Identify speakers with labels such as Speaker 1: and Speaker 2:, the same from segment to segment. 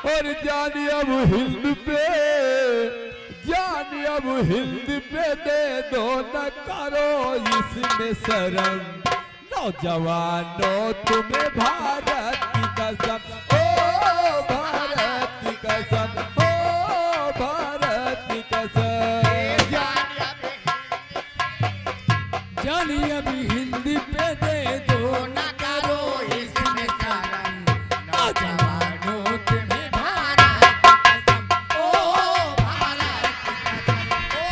Speaker 1: और जान अब हिंद पे, जान अब हिंद पे दे दो न करो इसमें शर्म। नौजवानों तुम्हें भारत की कसम, ओ भारत की कसम, ओ भारत की कसम।
Speaker 2: जान अब हिंद पे दे दो न करो इसमें शर्म। नौजवानों तुम्हें भारत की कसम, ओ भारत की कसम, ओ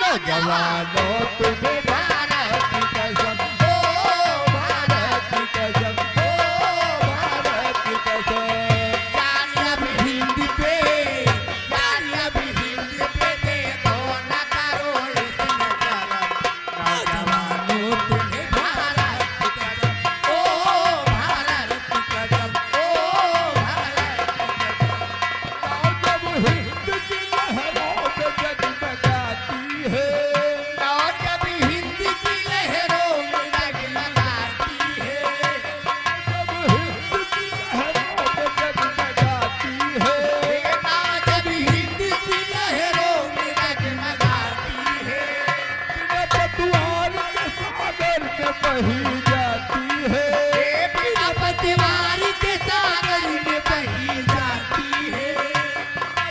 Speaker 1: नौजवानों तुम्हें भारत की कसम, ओ भारत की कसम, ओ भारत की कसम।
Speaker 2: जान अब हिंद पे, जान अब हिंद पे दे दो न करो इसमें शर्म। नौजवानों तुम्हें भारत की कसम, ओ भारत की कसम, ओ भारत की कसम।
Speaker 1: जब हिंद की लहरों पे जगमगाती है,
Speaker 2: और जब हिंद की लहरों में जगमगाती है,
Speaker 1: जब हिंद की लहरों पे जगमगाती है,
Speaker 2: जब हिंद की लहरों में जगमगाती है,
Speaker 1: बिना पतवार के सागर में बही जाती है,
Speaker 2: बिना पतवार के सागर में बही जाती है,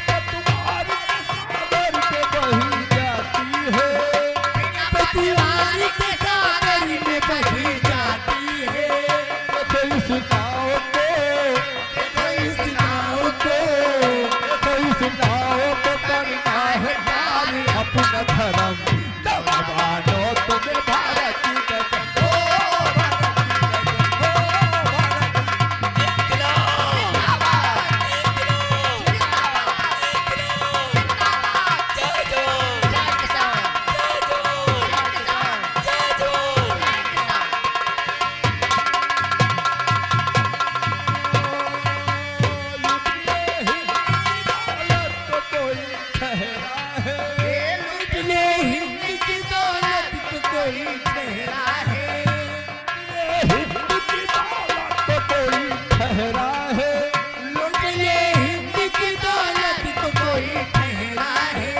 Speaker 1: पतवार के सागर में बही जाती है।
Speaker 2: बिना पतवार के सागर में बही जाती है।
Speaker 1: देखो इस नाव को,
Speaker 2: देखो इस नाव को,
Speaker 1: देखो इस नाव को करना है पार अपना धर्म। नौजवानों तुम्हें भारत की कसम, ओ भारत की कसम, ओ भारत
Speaker 2: हिंद की दौलत को कोई ठहरा है।
Speaker 1: हिंद की दौलत को कोई ठहरा है,
Speaker 2: लूट ले हिंद की दौलत को कोई ठहरा है।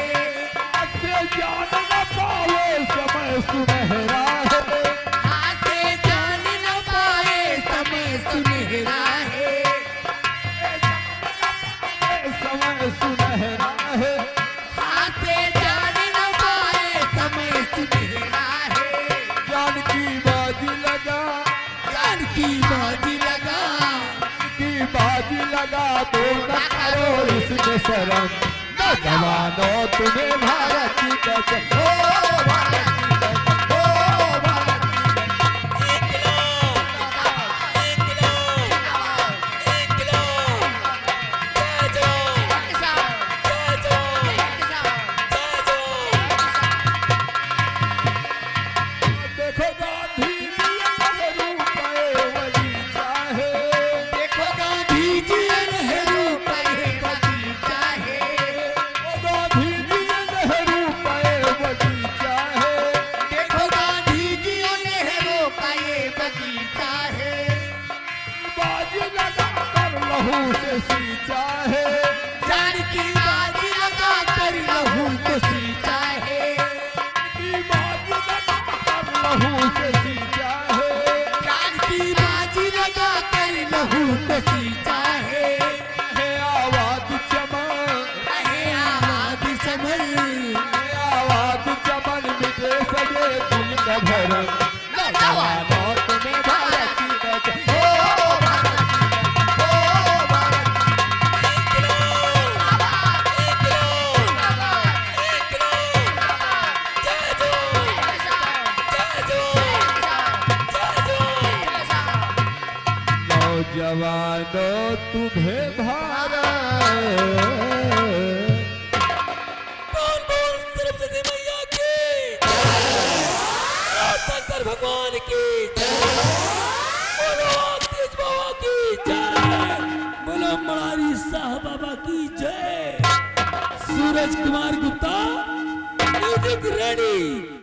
Speaker 1: हाथ से जान न पावे समय सुनहरा है,
Speaker 2: हाथ से जान न पाए समय सुनहरा है।
Speaker 1: समय सुनहरा है।
Speaker 2: हाथ से जान न पाए समय सुनहरा है।
Speaker 1: जान की बाजी लगा,
Speaker 2: जान की बाजी लगा,
Speaker 1: की बाजी लगा तो न करो इसमें शर्म। नौजवानों तुम्हें भारत की कसम, ओ भारत की कसम, ओ भारत की कसम। देखो गांधी जी नेहरू पे वही चाहे,
Speaker 2: देखो गांधी जी नेहरू पे वही चाहे।
Speaker 1: ओ गांधी जी नेहरू पे वही चाहे।
Speaker 2: देखो गांधी जी नेहरू का ये बगीचा है।
Speaker 1: बाजी लगा कर लहू से सींचा है,
Speaker 2: जान की बाजी लगा कर लहू को सींचा है।
Speaker 1: की बाजी लगा कर लहू से सींचा है।
Speaker 2: जान की बाजी लगा कर लहू को सींचा है।
Speaker 1: है आवाज चमन,
Speaker 2: रहे आबाद समर,
Speaker 1: है आवाज चमन मिटे सजे दिल का भरम। नौजवानों तुम्हें भारत की कसम, ओ भारत की कसम, ओ भारत की नौजवानों तुम्हें भारत।
Speaker 3: बोल बोल सरस्वती मैया की जय। शंकर भगवान की जय। बोलो तेज बाबा की जय। बोलो मरारी शाह बाबा की जय। Suraj Kumar Gupta music ready.